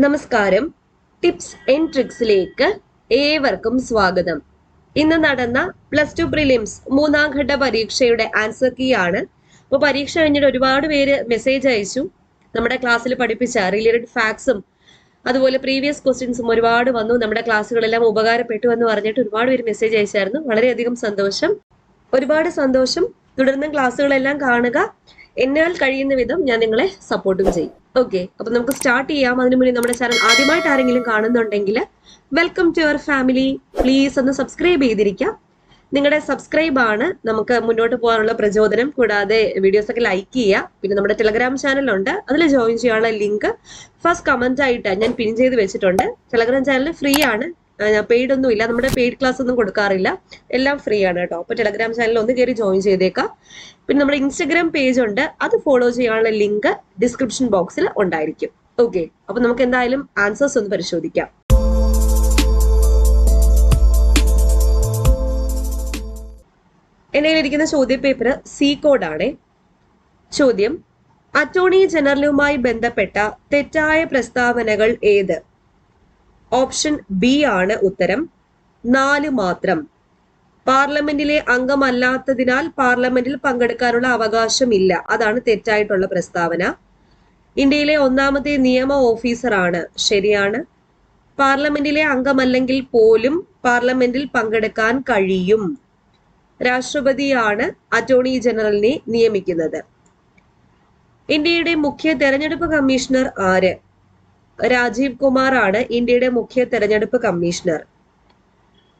നമസ്കാരം. Tips and ട്രിക്സിലേക്ക് ഏവർക്കും സ്വാഗതം. ഇന്ന് നടന്ന +2 പ്രിലിംസ് മൂന്നാം ഘട്ട പരീക്ഷയുടെ ആൻസർ കീ ആണ്. അപ്പോൾ പരീക്ഷ കഴിഞ്ഞിട്ട് ഒരുപാട് പേര് മെസ്സേജ് അയച്ചു. നമ്മുടെ ക്ലാസ്സിൽ പഠിപ്പിച്ച റിലേറ്റഡ് ഫാക്ട്സും അതുപോലെ പ്രീവിയസ് ക്വസ്റ്റ്യൻസും ഒരുപാട് വന്നു. നമ്മുടെ ക്ലാസ്സുകളെല്ലാം ഉപകാരപ്പെട്ടു എന്ന് പറഞ്ഞിട്ട് ഒരുപാട് പേര് മെസ്സേജ് അയച്ചായിരുന്നു. വളരെയധികം സന്തോഷം. ഒരുപാട് സന്തോഷം. തുടർന്നും ക്ലാസ്സുകളെല്ലാം കാണുക. എന്നാൽ കഴിയുന്ന വിധം ഞാൻ നിങ്ങളെ സപ്പോർട്ടും ചെയ്യും. ഓക്കെ, അപ്പൊ നമുക്ക് സ്റ്റാർട്ട് ചെയ്യാം. അതിനു മുന്നേ നമ്മുടെ ചാനൽ ആദ്യമായിട്ട് ആരെങ്കിലും കാണുന്നുണ്ടെങ്കിൽ welcome to our family. Please ഒന്ന് സബ്സ്ക്രൈബ് ചെയ്തിരിക്കാം. നിങ്ങളുടെ സബ്സ്ക്രൈബ് ആണ് നമുക്ക് മുന്നോട്ട് പോകാനുള്ള പ്രചോദനം. കൂടാതെ വീഡിയോസ് ഒക്കെ ലൈക്ക് ചെയ്യുക. പിന്നെ നമ്മുടെ ടെലഗ്രാം ചാനലുണ്ട്, അതിൽ ജോയിൻ ചെയ്യാനുള്ള ലിങ്ക് ഫസ്റ്റ് കമന്റ് ആയിട്ട് ഞാൻ പിൻ ചെയ്ത് വെച്ചിട്ടുണ്ട്. ടെലഗ്രാം ചാനൽ ഫ്രീ ആണ്, പെയ്ഡ് ഒന്നും ഇല്ല. നമ്മുടെ പെയ്ഡ് ക്ലാസ് ഒന്നും കൊടുക്കാറില്ല, എല്ലാം ഫ്രീ ആണ് കേട്ടോ. അപ്പൊ ടെലഗ്രാം ചാനൽ ഒന്ന് കയറി ജോയിൻ ചെയ്തേക്കാം. പിന്നെ നമ്മുടെ ഇൻസ്റ്റഗ്രാം പേജ് ഉണ്ട്, അത് ഫോളോ ചെയ്യാനുള്ള ലിങ്ക് ഡിസ്ക്രിപ്ഷൻ ബോക്സിൽ ഉണ്ടായിരിക്കും. ഓക്കെ, അപ്പൊ നമുക്ക് എന്തായാലും ആൻസേഴ്സ് ഒന്ന് പരിശോധിക്കാം. എന്നെ ഇരിക്കുന്ന ചോദ്യ പേപ്പർ സി കോഡ് ആണ്. ചോദ്യം: അറ്റോർണി ജനറലുമായി ബന്ധപ്പെട്ട തെറ്റായ പ്രസ്താവനകൾ ഏത്? ഓപ്ഷൻ ബി ആണ് ഉത്തരം. 4 മാത്രം. പാർലമെന്റിലെ അംഗമല്ലാത്തതിനാൽ പാർലമെന്റിൽ പങ്കെടുക്കാനുള്ള അവകാശമില്ല, അതാണ് തെറ്റായിട്ടുള്ള പ്രസ്താവന. ഇന്ത്യയിലെ 1ാമത്തെ നിയമ ഓഫീസറാണ്, ശരിയാണ്. പാർലമെന്റിലെ അംഗമല്ലെങ്കിൽ പോലും പാർലമെന്റിൽ പങ്കെടുക്കാൻ കഴിയും. രാഷ്ട്രപതിയാണ് അറ്റോർണി ജനറലിനെ നിയമിക്കുന്നത്. ഇന്ത്യയുടെ മുഖ്യ തെരഞ്ഞെടുപ്പ് കമ്മീഷണർ ആര്? രാജീവ് കുമാർ ആണ് ഇന്ത്യയുടെ മുഖ്യ തെരഞ്ഞെടുപ്പ് കമ്മീഷണർ.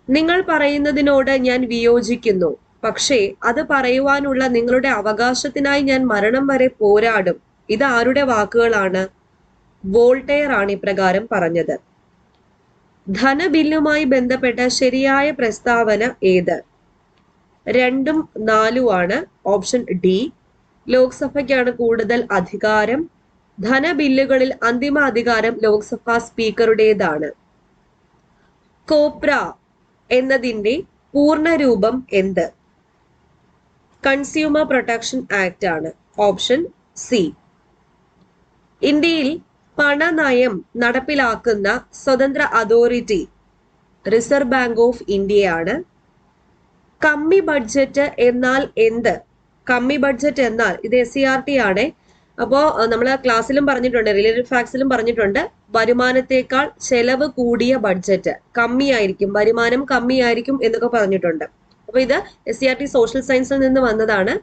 നിങ്ങൾ പറയുന്നതിനോട് ഞാൻ വിയോജിക്കുന്നു, പക്ഷേ അത് പറയുവാനുള്ള നിങ്ങളുടെ അവകാശത്തിനായി ഞാൻ മരണം വരെ പോരാടും. ഇത് ആരുടെ വാക്കുകളാണ്? വോൾട്ടയർ ആണ് ഇപ്രകാരം പറഞ്ഞത്. ധനബില്ലുമായി ബന്ധപ്പെട്ട ശരിയായ പ്രസ്താവന ഏത്? 2ഉം 4ഉം ആണ്. Option D. ലോക്സഭയ്ക്കാണ് കൂടുതൽ അധികാരം. ധനബില്ലുകളിൽ അന്തിമ അധികാരം ലോക്സഭാ സ്പീക്കറുടേതാണ്. കോപ്ര എന്നതിന്റെ പൂർണ്ണരൂപം എന്ത്? കൺസ്യൂമർ പ്രൊട്ടക്ഷൻ ആക്ട് ആണ്. Option C. ഇന്ത്യയിൽ പണനയം നടപ്പിലാക്കുന്ന സ്വതന്ത്ര അതോറിറ്റി റിസർവ് ബാങ്ക് ഓഫ് ഇന്ത്യയാണ്. കമ്മി ബഡ്ജറ്റ് എന്നാൽ എന്ത്? കമ്മി ബഡ്ജറ്റ് എന്നാൽ ഇത് SCERT ആണ്. അപ്പോ നമ്മൾ ക്ലാസ്സിലും പറഞ്ഞിട്ടുണ്ട്, റിലേറ്റഡ് ഫാക്ട്സിലും പറഞ്ഞിട്ടുണ്ട്, വരുമാനത്തെക്കാൾ ചെലവ് കൂടിയ ബഡ്ജറ്റ് കമ്മിയായിരിക്കും, വരുമാനം കമ്മിയായിരിക്കും എന്നൊക്കെ പറഞ്ഞിട്ടുണ്ട്. അപ്പൊ ഇത് SCERT സോഷ്യൽ സയൻസിൽ നിന്ന് വന്നതാണ്.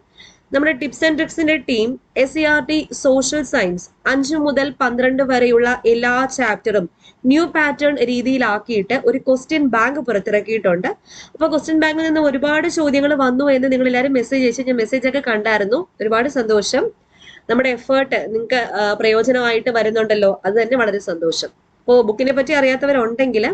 നമ്മുടെ ടിപ്സ് ആൻഡ് ട്രിക്സിന്റെ ടീം SCERT സോഷ്യൽ സയൻസ് 5 മുതൽ 12 വരെയുള്ള എല്ലാ ചാപ്റ്ററും ന്യൂ പാറ്റേൺ രീതിയിലാക്കിയിട്ട് ഒരു ക്വസ്റ്റ്യൻ ബാങ്ക് പുറത്തിറക്കിയിട്ടുണ്ട്. അപ്പൊ ക്വസ്റ്റ്യൻ ബാങ്കിൽ നിന്ന് ഒരുപാട് ചോദ്യങ്ങൾ വന്നു എന്ന് നിങ്ങൾ എല്ലാവരും മെസ്സേജ് അയച്ചു. ഞാൻ മെസ്സേജ് ഒക്കെ കണ്ടായിരുന്നു. ഒരുപാട് സന്തോഷം. നമ്മുടെ എഫേർട്ട് നിങ്ങൾക്ക് പ്രയോജനമായിട്ട് വരുന്നുണ്ടല്ലോ, അത് തന്നെ വളരെ സന്തോഷം. അപ്പോൾ ബുക്കിനെ പറ്റി അറിയാത്തവരുണ്ടെങ്കിൽ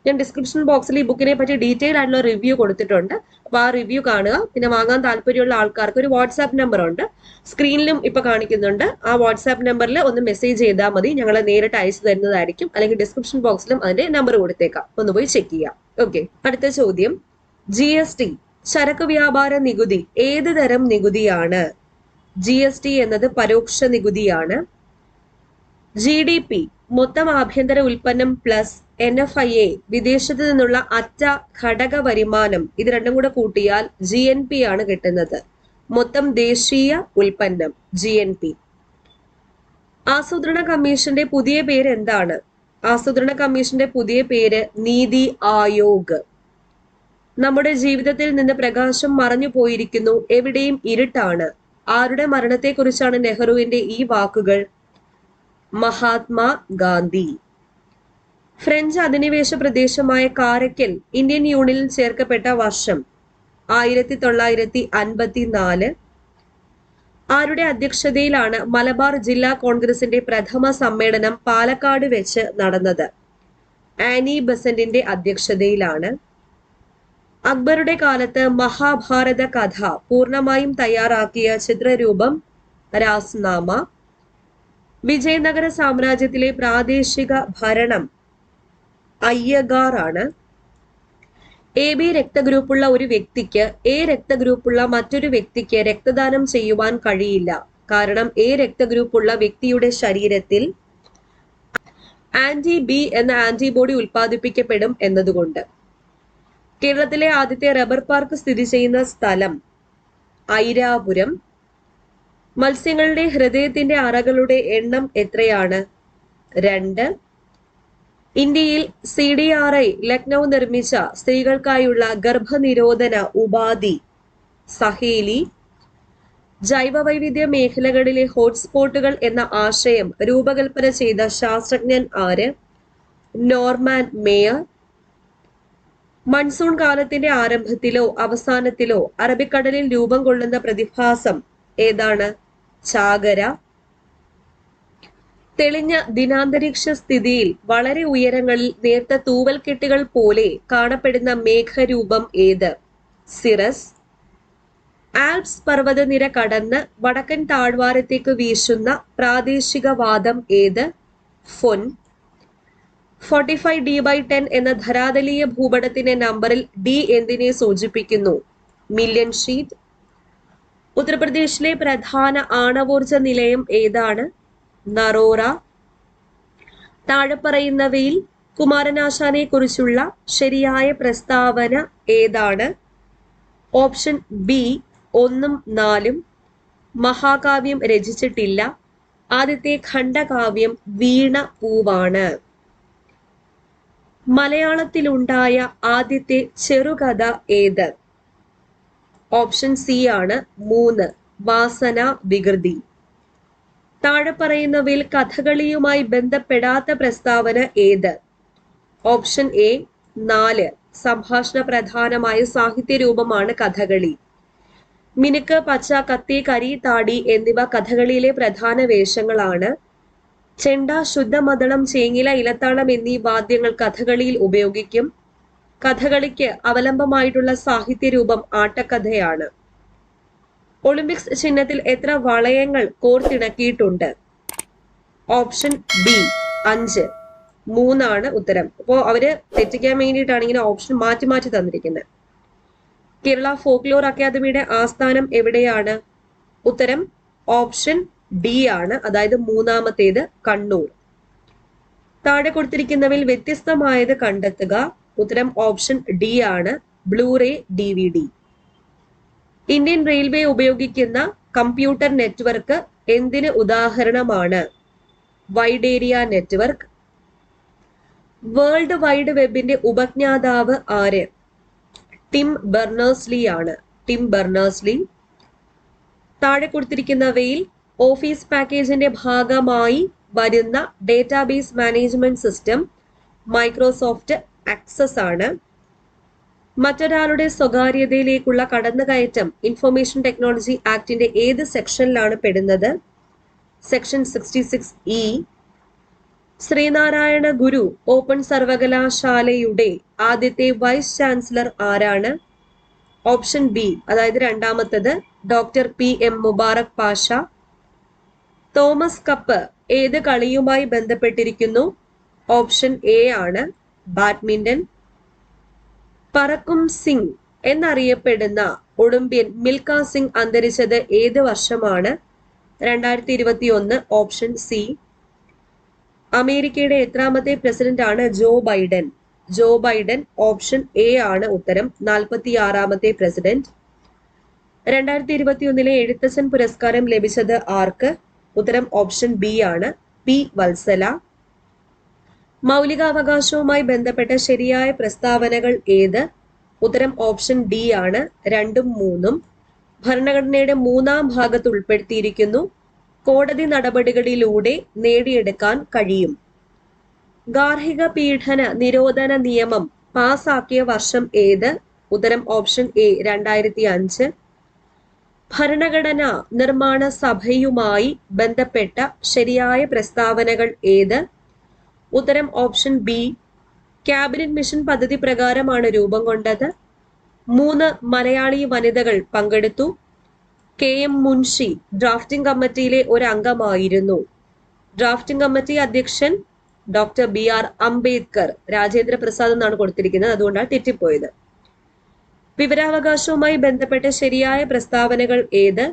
ഞാൻ ഡിസ്ക്രിപ്ഷൻ ബോക്സിൽ ഈ ബുക്കിനെ പറ്റി ഡീറ്റെയിൽ ആയിട്ടുള്ള റിവ്യൂ കൊടുത്തിട്ടുണ്ട്. അപ്പോൾ ആ റിവ്യൂ കാണുക. പിന്നെ വാങ്ങാൻ താല്പര്യമുള്ള ആൾക്കാർക്ക് ഒരു വാട്സാപ്പ് നമ്പർ ഉണ്ട്, സ്ക്രീനിലും ഇപ്പൊ കാണിക്കുന്നുണ്ട്. ആ വാട്സാപ്പ് നമ്പറിൽ ഒന്ന് മെസ്സേജ് ചെയ്താൽ മതി, ഞങ്ങൾ നേരിട്ട് അയച്ചു തരുന്നതായിരിക്കും. അല്ലെങ്കിൽ ഡിസ്ക്രിപ്ഷൻ ബോക്സിലും അതിന്റെ നമ്പർ കൊടുത്തേക്കാം, ഒന്ന് പോയി ചെക്ക് ചെയ്യാം. ഓക്കെ, അടുത്ത ചോദ്യം: GST ചരക്ക് വ്യാപാര നികുതി ഏത് തരം നികുതിയാണ്? GST എന്നത് പരോക്ഷ നികുതിയാണ്. GDP മൊത്തം ആഭ്യന്തര ഉൽപ്പന്നം പ്ലസ് NFIA വിദേശത്ത് നിന്നുള്ള അറ്റ ഘടക വരുമാനം, ഇത് രണ്ടും കൂടെ കൂട്ടിയാൽ GNP ആണ് കിട്ടുന്നത്. മൊത്തം ദേശീയ ഉൽപ്പന്നം GNP. ആസൂത്രണ കമ്മീഷന്റെ പുതിയ പേര് എന്താണ്? ആസൂത്രണ കമ്മീഷന്റെ പുതിയ പേര് നീതി ആയോഗ്. നമ്മുടെ ജീവിതത്തിൽ നിന്ന് പ്രകാശം മറഞ്ഞു പോയിരിക്കുന്നു, എവിടെയും ഇരുട്ടാണ്. ആരുടെ മരണത്തെക്കുറിച്ചാണ് നെഹ്റുവിന്റെ ഈ വാക്കുകൾ? മഹാത്മാ ഗാന്ധി. ഫ്രഞ്ച് അധിനിവേശ പ്രദേശമായ കാരക്കൽ ഇന്ത്യൻ യൂണിയനിൽ ചേർക്കപ്പെട്ട വർഷം 1954. ആരുടെ അധ്യക്ഷതയിലാണ് മലബാർ ജില്ലാ കോൺഗ്രസിന്റെ പ്രഥമ സമ്മേളനം പാലക്കാട് വെച്ച് നടന്നത്? ആനി ബസന്റിന്റെ അധ്യക്ഷതയിലാണ്. അക്ബറുടെ കാലത്ത് മഹാഭാരത കഥ പൂർണ്ണമായും തയ്യാറാക്കിയ ചിത്രരൂപം രാസ്നാമ. വിജയനഗര സാമ്രാജ്യത്തിലെ പ്രാദേശിക ഭരണം അയ്യഗാർ ആണ്. AB രക്തഗ്രൂപ്പുള്ള ഒരു വ്യക്തിക്ക് A രക്തഗ്രൂപ്പുള്ള മറ്റൊരു വ്യക്തിക്ക് രക്തദാനം ചെയ്യുവാൻ കഴിയില്ല. കാരണം A രക്തഗ്രൂപ്പുള്ള വ്യക്തിയുടെ ശരീരത്തിൽ ആന്റി ബി എന്ന ആന്റിബോഡി ഉൽപ്പാദിപ്പിക്കപ്പെടും എന്നതുകൊണ്ട്. കേരളത്തിലെ ആദ്യത്തെ റബ്ബർ പാർക്ക് സ്ഥിതി ചെയ്യുന്ന സ്ഥലം ഐരാപുരം. മത്സ്യങ്ങളുടെ ഹൃദയത്തിന്റെ അറകളുടെ എണ്ണം എത്രയാണ്? 2. ഇന്ത്യയിൽ CDRI ലക്നൗ നിർമ്മിച്ച സ്ത്രീകൾക്കായുള്ള ഗർഭനിരോധന ഉപാധി സഹേലി. ജൈവവൈവിധ്യ മേഖലകളിലെ ഹോട്ട്സ്പോട്ടുകൾ എന്ന ആശയം രൂപകൽപ്പന ചെയ്ത ശാസ്ത്രജ്ഞൻ ആര്? Norman mayor. മൺസൂൺ കാലത്തിന്റെ ആരംഭത്തിലോ അവസാനത്തിലോ അറബിക്കടലിൽ രൂപം കൊള്ളുന്ന പ്രതിഭാസം ഏതാണ്? ചാകര. തെളിഞ്ഞ ദിനാന്തരീക്ഷ സ്ഥിതിയിൽ വളരെ ഉയരങ്ങളിൽ നേർത്ത തൂവൽക്കെട്ടുകൾ പോലെ കാണപ്പെടുന്ന മേഘരൂപം ഏത്? സിറസ്. ആൽപ്സ് പർവ്വതനിര കടന്ന് വടക്കൻ താഴ്വാരത്തേക്ക് വീശുന്ന പ്രാദേശിക വാദം ഏത്? ഫൊൻ. 45D/10 എന്ന ധരാതലീയ ഭൂപടത്തിന്റെ നമ്പറിൽ D എന്തിനെ സൂചിപ്പിക്കുന്നു? Million sheet. ഉത്തർപ്രദേശിലെ പ്രധാന ആണവോർജ നിലയം ഏതാണ്? നറോറ. താഴെ പറയുന്നവയിൽ കുമാരനാശാനെ കുറിച്ചുള്ള ശരിയായ പ്രസ്താവന ഏതാണ്? ഓപ്ഷൻ ബി 1ഉം 4ഉം. മഹാകാവ്യം രചിച്ചിട്ടില്ല. ആദ്യത്തെ ഖണ്ഡകാവ്യം വീണ പൂവാണ്. മലയാളത്തിലുണ്ടായ ആദ്യത്തെ ചെറുകഥ ഏത്? ഓപ്ഷൻ സി ആണ് 3 വാസന വികൃതി. താഴെ പറയുന്നവയിൽ കഥകളിയുമായി ബന്ധപ്പെടാത്ത പ്രസ്താവന ഏത്? ഓപ്ഷൻ എ 4 സംഭാഷണ പ്രധാനമായ സാഹിത്യരൂപമാണ് കഥകളി. മിനുക്ക്, പച്ച, കത്തി, കരി, താടി എന്നിവ കഥകളിയിലെ പ്രധാന വേഷങ്ങളാണ്. ചെണ്ട, ശുദ്ധമദ്ദളം, ചേങ്ങില, ഇലത്താളം എന്നീ വാദ്യങ്ങൾ കഥകളിയിൽ ഉപയോഗിക്കും. കഥകളിക്ക് അവലംബമായിട്ടുള്ള സാഹിത്യരൂപം ആട്ടക്കഥയാണ്. ഒളിമ്പിക്സ് ചിഹ്നത്തിൽ എത്ര വളയങ്ങൾ കോർത്തിണക്കിയിട്ടുണ്ട്? Option B 5. 3 ഉത്തരം. അപ്പോൾ അവര് തെറ്റിക്കാൻ വേണ്ടിയിട്ടാണ് ഇങ്ങനെ ഓപ്ഷൻ മാറ്റി മാറ്റി തന്നിരിക്കുന്നത്. കേരള ഫോക്ലോർ അക്കാദമിയുടെ ആസ്ഥാനം എവിടെയാണ്? ഉത്തരം ഓപ്ഷൻ ഡി ആണ്, അതായത് 3ാമത്തേത് കണ്ണൂർ. താഴെ കൊടുത്തിരിക്കുന്നവയിൽ വ്യത്യസ്തമായത് കണ്ടെത്തുക. ഉത്തരം ഓപ്ഷൻ ഡി ആണ്, ബ്ലൂറേ DVD. ഇന്ത്യൻ റെയിൽവേ ഉപയോഗിക്കുന്ന കമ്പ്യൂട്ടർ നെറ്റ്വർക്ക് എന്തിന് ഉദാഹരണമാണ്? Wide area network. World wide വെബിന്റെ ഉപജ്ഞാതാവ് ആര്? ടിം ബെർണേഴ്സ്-ലീ ആണ്. Tim Berners Lee. താഴെ കൊടുത്തിരിക്കുന്നവയിൽ ഓഫീസ് പാക്കേജിന്റെ ഭാഗമായി വരുന്ന database management system Microsoft Access ആണ്. മറ്റൊരാളുടെ സ്വകാര്യതയിലേക്കുള്ള കടന്നുകയറ്റം ഇൻഫർമേഷൻ ടെക്നോളജി ആക്ടിന്റെ ഏത് സെക്ഷനിലാണ് പെടുന്നത്? Section 66E. ശ്രീനാരായണ ഗുരു ഓപ്പൺ സർവകലാശാലയുടെ ആദ്യത്തെ വൈസ് ചാൻസലർ ആരാണ്? ഓപ്ഷൻ ബി, അതായത് 2ാമത്തത് doctor PM Mubarak Pasha. Thomas Cup ഏത് കളിയുമായി ബന്ധപ്പെട്ടിരിക്കുന്നു? ഓപ്ഷൻ എ ആണ്, ബാഡ്മിന്റൺ. പറക്കും സിംഗ് എന്നറിയപ്പെടുന്ന ഒളിമ്പ്യൻ മിൽഖ സിംഗ് അന്തരിച്ചത് ഏത് വർഷമാണ്? 2021. Option C. അമേരിക്കയുടെ എത്രാമത്തെ പ്രസിഡന്റ് ആണ് Joe Biden? Joe Biden. Option A ആണ് ഉത്തരം, 46ാമത്തെ പ്രസിഡന്റ്. 2021 എഴുത്തച്ഛൻ പുരസ്കാരം ലഭിച്ചത് ആർക്ക്? ഉത്തരം ഓപ്ഷൻ ബി ആണ്, P. വത്സല. മൗലികാവകാശവുമായി ബന്ധപ്പെട്ട ശരിയായ പ്രസ്താവനകൾ ഏത്? ഉത്തരം ഓപ്ഷൻ ഡി ആണ്, 2ഉം 3ഉം. ഭരണഘടനയുടെ 3ാം ഭാഗത്ത് ഉൾപ്പെടുത്തിയിരിക്കുന്നു. കോടതി നടപടികളിലൂടെ നേടിയെടുക്കാൻ കഴിയും. ഗാർഹിക പീഡന നിരോധന നിയമം പാസാക്കിയ വർഷം ഏത്? ഉത്തരം ഓപ്ഷൻ എ 2005. ഭരണഘടനാ നിർമ്മാണ സഭയുമായി ബന്ധപ്പെട്ട ശരിയായ പ്രസ്താവനകൾ ഏത്? ഉത്തരം ഓപ്ഷൻ ബി. ക്യാബിനറ്റ് മിഷൻ പദ്ധതി പ്രകാരമാണ് രൂപം കൊണ്ടത്. 3 മലയാളി വനിതകൾ പങ്കെടുത്തു. KM മുൻഷി ഡ്രാഫ്റ്റിംഗ് കമ്മിറ്റിയിലെ ഒരു അംഗമായിരുന്നു. ഡ്രാഫ്റ്റിംഗ് കമ്മിറ്റി അധ്യക്ഷൻ ഡോക്ടർ BR അംബേദ്കർ. രാജേന്ദ്ര പ്രസാദ് എന്നാണ് കൊടുത്തിരിക്കുന്നത്, അതുകൊണ്ടാണ് തെറ്റിപ്പോയത്. വിവരാവകാശവുമായി ബന്ധപ്പെട്ട ശരിയായ പ്രസ്താവനകൾ ഏത്?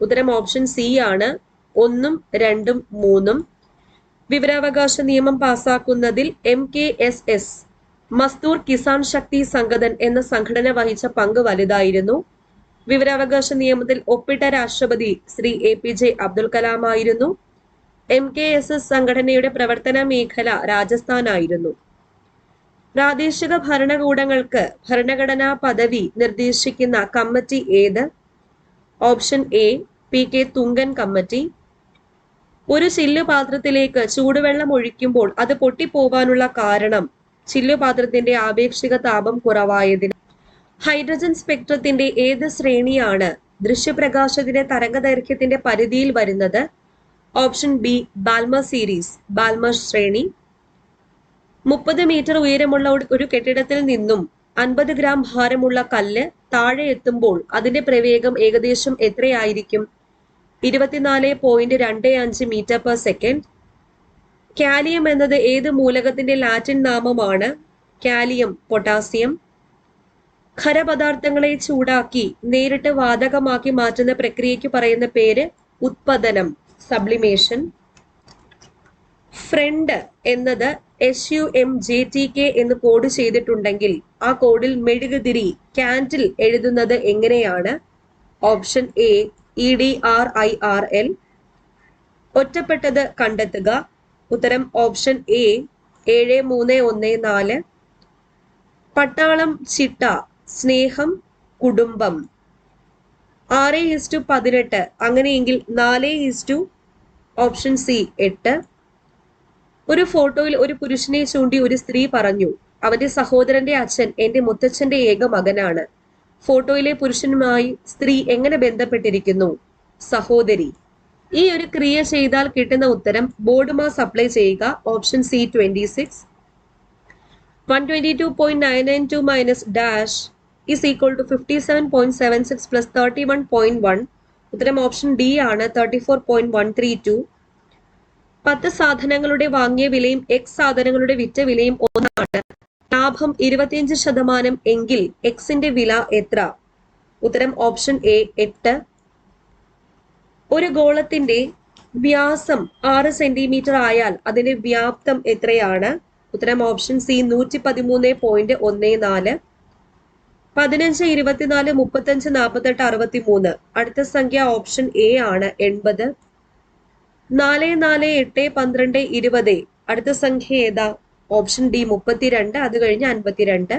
ഉത്തരം ഓപ്ഷൻ സി ആണ്, 1ഉം 2ഉം 3ഉം. വിവരാവകാശ നിയമം പാസാക്കുന്നതിൽ MKSS മസ്ദൂർ കിസാൻ ശക്തി സംഗതൻ എന്ന സംഘടന വഹിച്ച പങ്ക് വലുതായിരുന്നു. വിവരാവകാശ നിയമത്തിൽ ഒപ്പിട്ട രാഷ്ട്രപതി ശ്രീ APJ അബ്ദുൽ കലാം ആയിരുന്നു. MKSS സംഘടനയുടെ പ്രവർത്തന മേഖല രാജസ്ഥാനായിരുന്നു. പ്രാദേശിക ഭരണകൂടങ്ങൾക്ക് ഭരണഘടനാ പദവി നിർദ്ദേശിക്കുന്ന കമ്മിറ്റി ഏത്? Option A PK Thungon committee. ഒരു ചില്ലുപാത്രത്തിലേക്ക് ചൂടുവെള്ളം ഒഴിക്കുമ്പോൾ അത് പൊട്ടിപ്പോവാനുള്ള കാരണം ചില്ലുപാത്രത്തിന്റെ ആപേക്ഷിക താപം കുറവായതിന്. ഹൈഡ്രജൻ സ്പെക്ട്രത്തിന്റെ ഏത് ശ്രേണിയാണ് ദൃശ്യപ്രകാശത്തിന്റെ തരംഗദൈർഘ്യത്തിന്റെ പരിധിയിൽ വരുന്നത്? Option B Balmer series, Balmer ശ്രേണി. 30 മീറ്റർ ഉയരമുള്ള ഒരു കെട്ടിടത്തിൽ നിന്നും 50 ഗ്രാം ഭാരമുള്ള കല്ല് താഴെ എത്തുമ്പോൾ അതിന്റെ പ്രവേഗം ഏകദേശം എത്രയായിരിക്കും? 24.25 മീറ്റർ പെർ സെക്കൻഡ്. കാലിയം എന്നത് ഏത് മൂലകത്തിന്റെ ലാറ്റിൻ നാമമാണ്? Kalium potassium. ഖരപദാർത്ഥങ്ങളെ ചൂടാക്കി നേരിട്ട് വാതകമാക്കി മാറ്റുന്ന പ്രക്രിയയ്ക്ക് പറയുന്ന പേര് ഉത്പതനം, സബ്ലിമേഷൻ. ഫ്രണ്ട് എന്നത് SUMJTK എന്ന് കോഡ് ചെയ്തിട്ടുണ്ടെങ്കിൽ ആ കോഡിൽ മെഴുകുതിരി, കാൻഡിൽ എഴുതുന്നത് എങ്ങനെയാണ്? Option A EDRIRL. ഒറ്റപ്പെട്ടത് കണ്ടെത്തുക. ഉത്തരം ഓപ്ഷൻ A 7314. പട്ടാളം, ചിട്ട, സ്നേഹം, കുടുംബം. 6:18. അങ്ങനെയെങ്കിൽ 4: ഓപ്ഷൻ C 8. ഒരു ഫോട്ടോയിൽ ഒരു പുരുഷനെ ചൂണ്ടി ഒരു സ്ത്രീ പറഞ്ഞു, അവന്റെ സഹോദരന്റെ അച്ഛൻ എന്റെ മുത്തച്ഛന്റെ ഏക മകനാണ്. ഫോട്ടോയിലെ പുരുഷനുമായി സ്ത്രീ എങ്ങനെ ബന്ധപ്പെട്ടിരിക്കുന്നു? സഹോദരി. ഈ ഒരു ക്രിയ ചെയ്താൽ കിട്ടുന്ന ഉത്തരം ബോർഡ് മാസ് അപ്ലൈ ചെയ്യുക. Option C 26. 122.992 minus dash is equal to 57.76 plus 31.1. ഉത്തരം ഓപ്ഷൻ D ആണ്, 34.132. 10 സാധനങ്ങളുടെ വാങ്ങിയ വിലയും X സാധനങ്ങളുടെ വിറ്റ വിലയും ഒന്നാണ്. ലാഭം 25% എങ്കിൽ Xന്റെ വില എത്ര? ഉത്തരം ഓപ്ഷൻ A 8. ഒരു ഗോളത്തിന്റെ വ്യാസം 6 സെന്റിമീറ്റർ ആയാൽ അതിന്റെ വ്യാപ്തം എത്രയാണ്? ഉത്തരം ഓപ്ഷൻ C 113.14. 15, 24, 35, 48, 63. അടുത്ത സംഖ്യ ഓപ്ഷൻ A ആണ്, 80. 4, 4, 8, 12, 20. അടുത്ത സംഖ്യ ഏതാ? Option D 32. അത് കഴിഞ്ഞ് 52.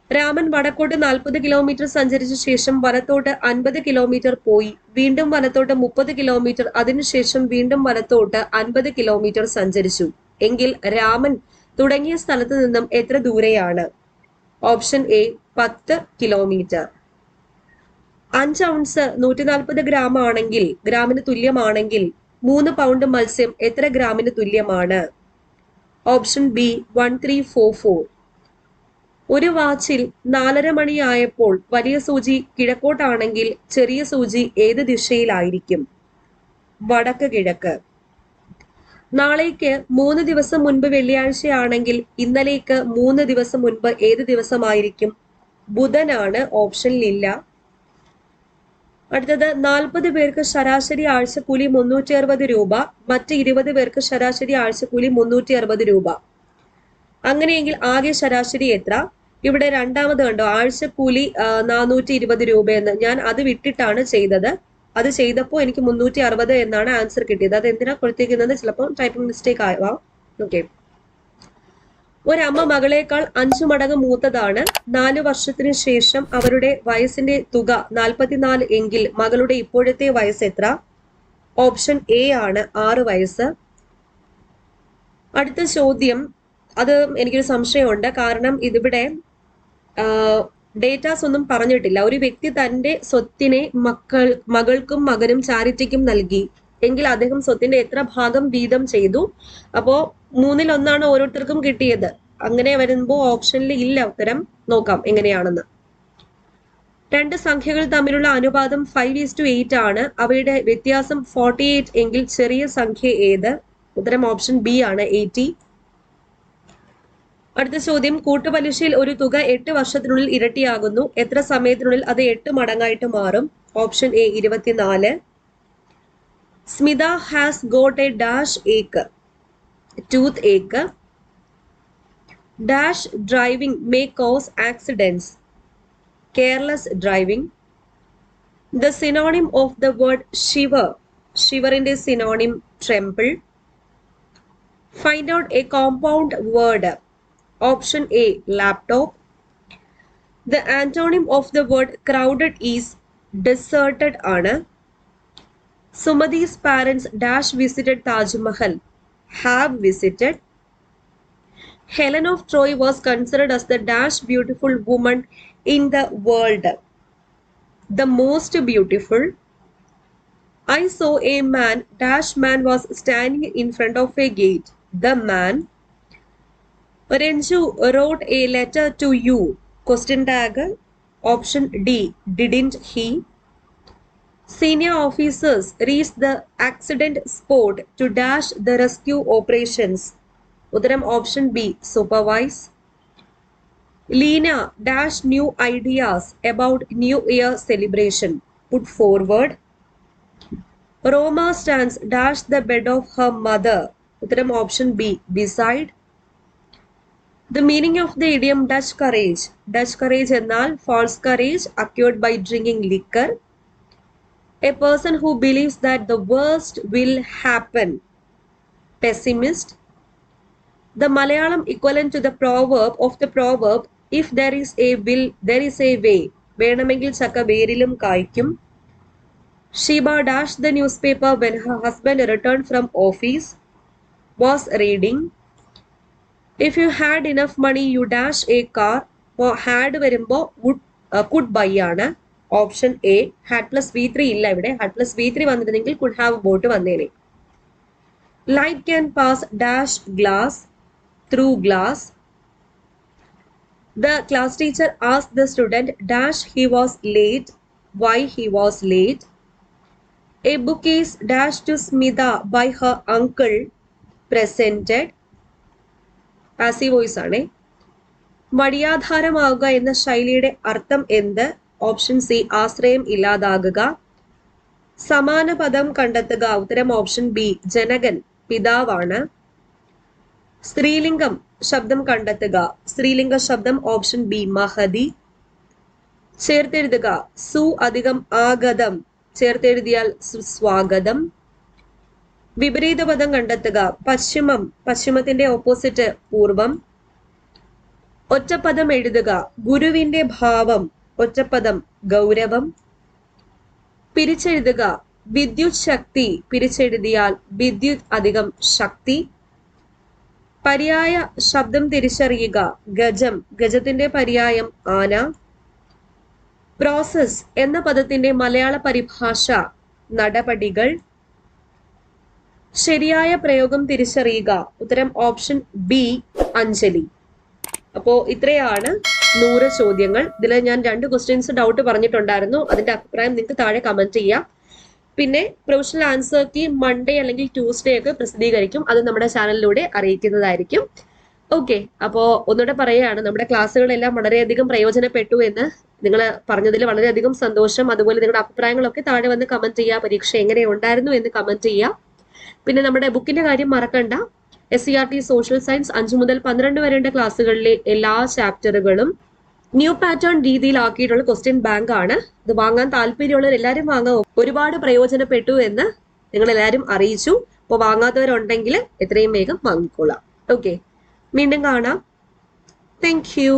രാമൻ വടക്കോട്ട് 40 കിലോമീറ്റർ സഞ്ചരിച്ച ശേഷം വലത്തോട്ട് 50 കിലോമീറ്റർ പോയി. വീണ്ടും വലത്തോട്ട് 30 കിലോമീറ്റർ, അതിനുശേഷം വീണ്ടും വലത്തോട്ട് 50 കിലോമീറ്റർ സഞ്ചരിച്ചു. എങ്കിൽ രാമൻ തുടങ്ങിയ സ്ഥലത്ത് നിന്നും എത്ര ദൂരെയാണ്? Option A 10 kilometre. 5 ounce 140 gram ആണെങ്കിൽ, ഗ്രാമിന് തുല്യമാണെങ്കിൽ 3 പൗണ്ട് മത്സ്യം എത്ര ഗ്രാമിന് തുല്യമാണ്? Option B 1344. ഒരു വാച്ചിൽ 4:30 മണിയായപ്പോൾ വലിയ സൂചി കിഴക്കോട്ടാണെങ്കിൽ ചെറിയ സൂചി ഏത് ദിശയിലായിരിക്കും? വടക്ക് കിഴക്ക്. നാളേക്ക് 3 ദിവസം മുൻപ് വെള്ളിയാഴ്ചയാണെങ്കിൽ ഇന്നലേക്ക് 3 ദിവസം മുൻപ് ഏത് ദിവസമായിരിക്കും? ബുധനാണ്. ഓപ്ഷനിലില്ല. അടുത്തത് 40 പേർക്ക് ശരാശരി ആഴ്ചക്കൂലി 360 രൂപ, മറ്റ് 20 പേർക്ക് ശരാശരി ആഴ്ചക്കൂലി 360 രൂപ. അങ്ങനെയെങ്കിൽ ആകെ ശരാശരി എത്ര? ഇവിടെ രണ്ടാമത് കണ്ടോ ആഴ്ചക്കൂലി 420 രൂപയെന്ന്. ഞാൻ അത് വിട്ടിട്ടാണ് ചെയ്തത്. അത് ചെയ്തപ്പോൾ എനിക്ക് 360 എന്നാണ് ആൻസർ കിട്ടിയത്. അത് എന്തിനാ കൊടുത്തിരിക്കുന്നത്? ചിലപ്പോൾ ടൈപ്പിംഗ് മിസ്റ്റേക്ക് ആവാം. ഓക്കെ. ഒരമ്മ മകളേക്കാൾ 5 മടങ്ങ് മൂത്തതാണ്. 4 വർഷത്തിന് ശേഷം അവരുടെ വയസ്സിന്റെ തുക 44 എങ്കിൽ മകളുടെ ഇപ്പോഴത്തെ വയസ്സ് എത്ര? ഓപ്ഷൻ A ആണ്, 6 വയസ്സ്. അടുത്ത ചോദ്യം, അത് എനിക്കൊരു സംശയമുണ്ട്. കാരണം ഇതിവിടെ ഡേറ്റാസ് ഒന്നും പറഞ്ഞിട്ടില്ല. ഒരു വ്യക്തി തന്റെ സ്വത്തിനെ മകൾക്കും മകനും ചാരിറ്റിക്കും നൽകി എങ്കിൽ അദ്ദേഹം സ്വത്തിന്റെ എത്ര ഭാഗം വീതം ചെയ്തു? അപ്പോ 1/3 ഓരോരുത്തർക്കും കിട്ടിയത്. അങ്ങനെ വരുമ്പോൾ ഓപ്ഷനിൽ ഇല്ല ഉത്തരം. നോക്കാം എങ്ങനെയാണെന്ന്. 2 സംഖ്യകൾ തമ്മിലുള്ള അനുപാതം 5:8 ആണ്. അവയുടെ വ്യത്യാസം 48 എങ്കിൽ ചെറിയ സംഖ്യ ഏത്? ഉത്തരം ഓപ്ഷൻ B ആണ്, 80. അടുത്ത ചോദ്യം, കൂട്ടുപലിശയിൽ ഒരു തുക 8 വർഷത്തിനുള്ളിൽ ഇരട്ടിയാകുന്നു. എത്ര സമയത്തിനുള്ളിൽ അത് 8 മടങ്ങായിട്ട് മാറും? Option A 24. Smita has got a dash ache, toothache. Dash driving may cause accidents. Careless driving. The synonym of the word shiver. Shiver synonym tremble. Find out a compound word. Option A, laptop. The antonym of the word crowded is deserted ആണ്. Sumati's parents dash visited Taj Mahal. Have visited. Helen of Troy was considered as the dash beautiful woman in the world. The most beautiful. I saw a man dash man was standing in front of a gate. The man. Renju wrote a letter to you. Question tag. Option D. Didn't he? Senior officers reached the accident spot to dash the rescue operations. Uttaram option B. Supervise. Lena dash new ideas about New Year celebration. Put forward. Roma stands dash the bed of her mother. Uttaram option B. Beside. The meaning of the idiom Dutch courage. Dutch courage ennal false courage acquired by drinking liquor. A person who believes that the worst will happen. Pessimist. The Malayalam equivalent to the proverb of the proverb, if there is a will, there is a way. വേണമെങ്കിൽ ചക്ക വേരിലും കായ്ക്കും. Sheba dashed the newspaper when her husband returned from office. Was reading. If you had enough money, you dash a car. Had വരുമ്പോൾ could buy ആണ്. Option A. Had plus V3 ഇല്ല ഇവിടെ. Had plus V3 വന്നിരുന്നെങ്കിൽ could have bought വന്നേനെ. Light can pass dash glass through glass. The class teacher asked the student dash he was late, why he was late. A book is dash to Smita by her uncle, presented. Passive voice ആണ്. വഴിയാധാരമാവുക എന്ന ശൈലിയുടെ അർത്ഥം എന്ത്? Option C. ആശ്രയം ഇല്ലാതാകുക. സമാന പദം കണ്ടെത്തുക. ഉത്തരം ഓപ്ഷൻ ബി. ജനകൻ പിതാവാണ്. സ്ത്രീലിംഗം ശബ്ദം കണ്ടെത്തുക. സ്ത്രീലിംഗ ശബ്ദം ഓപ്ഷൻ ബി. മഹതി. ചേർത്തെഴുതുക. സു അധികം ആഗതം ചേർത്തെഴുതിയാൽ സ്വാഗതം. വിപരീത പദം കണ്ടെത്തുക. പശ്ചിമം പശ്ചിമത്തിന്റെ ഓപ്പോസിറ്റ് പൂർവം. ഒറ്റപ്പദം എഴുതുക. ഗുരുവിന്റെ ഭാവം ഒറ്റപ്പദം ഗൗരവം. പിരിച്ചെഴുതുക. വിദ്യുത് ശക്തി പിരിച്ചെഴുതിയാൽ വിദ്യുത് അധികം ശക്തി. പര്യായ ശബ്ദം തിരിച്ചറിയുക. ഗജം ഗജത്തിന്റെ പര്യായം ആന. പ്രോസസ് എന്ന പദത്തിന്റെ മലയാള പരിഭാഷ നടപടികൾ. ശരിയായ പ്രയോഗം തിരിച്ചറിയുക. ഉത്തരം ഓപ്ഷൻ ബി. അഞ്ജലി. അപ്പോ ഇത്രയാണ് 100 ചോദ്യങ്ങൾ. ഇതിൽ ഞാൻ 2 ക്വസ്റ്റ്യൻസ് ഡൗട്ട് പറഞ്ഞിട്ടുണ്ടായിരുന്നു. അതിന്റെ അഭിപ്രായം നിങ്ങൾക്ക് താഴെ കമന്റ് ചെയ്യാം. പിന്നെ പ്രൊഫഷണൽ ആൻസർ കീ മൺഡേ അല്ലെങ്കിൽ ട്യൂസ്ഡേ ഒക്കെ പ്രസിദ്ധീകരിക്കും. അത് നമ്മുടെ ചാനലിലൂടെ അറിയിക്കുന്നതായിരിക്കും. ഓക്കെ, അപ്പോൾ ഒന്നുകൂടെ പറയുകയാണ്, നമ്മുടെ ക്ലാസ്സുകളെല്ലാം വളരെയധികം പ്രയോജനപ്പെട്ടു എന്ന് നിങ്ങൾ പറഞ്ഞതിൽ വളരെയധികം സന്തോഷം. അതുപോലെ നിങ്ങളുടെ അഭിപ്രായങ്ങളൊക്കെ താഴെ വന്ന് കമന്റ് ചെയ്യുക. പരീക്ഷ എങ്ങനെ ഉണ്ടായിരുന്നു എന്ന് കമന്റ് ചെയ്യുക. പിന്നെ നമ്മുടെ ബുക്കിന്റെ കാര്യം മറക്കണ്ട. SCERT സോഷ്യൽ സയൻസ് 5 മുതൽ 12 വരെയുള്ള ക്ലാസ്സുകളിലെ എല്ലാ ചാപ്റ്ററുകളും ന്യൂ പാറ്റേൺ രീതിയിലാക്കിയിട്ടുള്ള ക്വസ്റ്റ്യൻ ബാങ്ക് ആണ്. ഇത് വാങ്ങാൻ താല്പര്യമുള്ളവർ എല്ലാവരും വാങ്ങാം. ഒരുപാട് പ്രയോജനപ്പെട്ടു എന്ന് നിങ്ങൾ എല്ലാവരും അറിയിച്ചു. അപ്പോൾ വാങ്ങാത്തവരുണ്ടെങ്കിൽ എത്രയും വേഗം വാങ്ങിക്കൊള്ളാം. ഓക്കെ, വീണ്ടും കാണാം. Thank you.